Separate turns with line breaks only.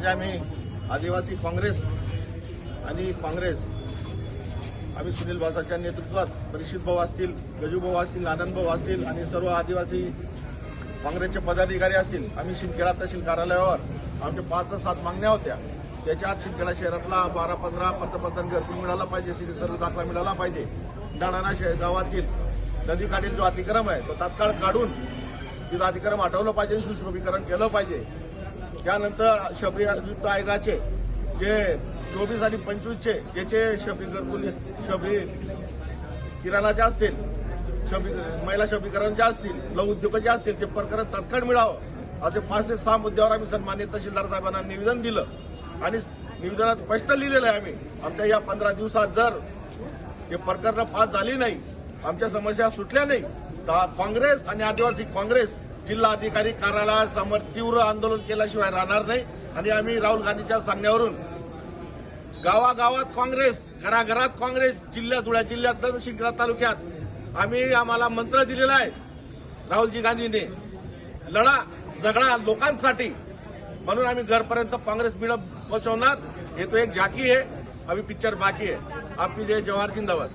जिल्ह्यातले आम्ही आदिवासी काँग्रेस आणि काँग्रेस आम्ही सुनील भाऊसाच्या नेतृत्वात परिषद भाऊ असतील, गजू भाऊ असतील, आनंद भाऊ असतील आणि सर्व आदिवासी काँग्रेसचे पदाधिकारी असतील, आम्ही शिंदखेडा तहसील कार्यालयावर आमच्या 5 ते 7 मागण्या होत्या. त्याच्यात शिंदखेडा शहरातला 12-15 पंतप्रधान घरकुल मिळाला पाहिजे, सर्व दाखला मिळाला पाहिजे. डाणाणा गावातील नदीकाठील जो अतिक्रम आहे तो तात्काळ काढून तिथं अतिक्रम हटवलं पाहिजे, सुशोभीकरण केलं पाहिजे. त्यानंतर शबरी आयुक्त आयोगाचे जे 24 आणि 25चे ज्याचे शबरी घरकुल शबरी किराणाचे असतील, महिला शबरीकरणचे असतील, लघु उद्योगाचे असतील, ते प्रकरण तात्काळ मिळावं असे 5 ते 6 मुद्द्यावर आम्ही सन्मान्य तहसीलदार साहेबांना निवेदन दिलं आणि निवेदनात स्पष्ट लिहिलेलं आहे. आम्ही आमच्या या 15 दिवसात जर हे प्रकरणं पास झाली नाही, आमच्या समस्या सुटल्या नाही, तर काँग्रेस आणि आदिवासी काँग्रेस जिल्हा अधिकारी कार्यालयासमोर तीव्र आंदोलन केल्याशिवाय राहणार नाही. आणि आम्ही राहुल गांधीच्या सांगण्यावरून गावागावात काँग्रेस, घराघरात काँग्रेस, धुळ्या जिल्ह्यात शिंदखेडा तालुक्यात आम्हाला मंत्र दिलेला आहे राहुलजी गांधींनी, लढा झगडा लोकांसाठी. म्हणून आम्ही घरपर्यंत काँग्रेस पोहोचवणार. हे तो एक झाकी आहे, अभी पिक्चर बाकी है. आपकी जय जवाहर जिंदाबाद.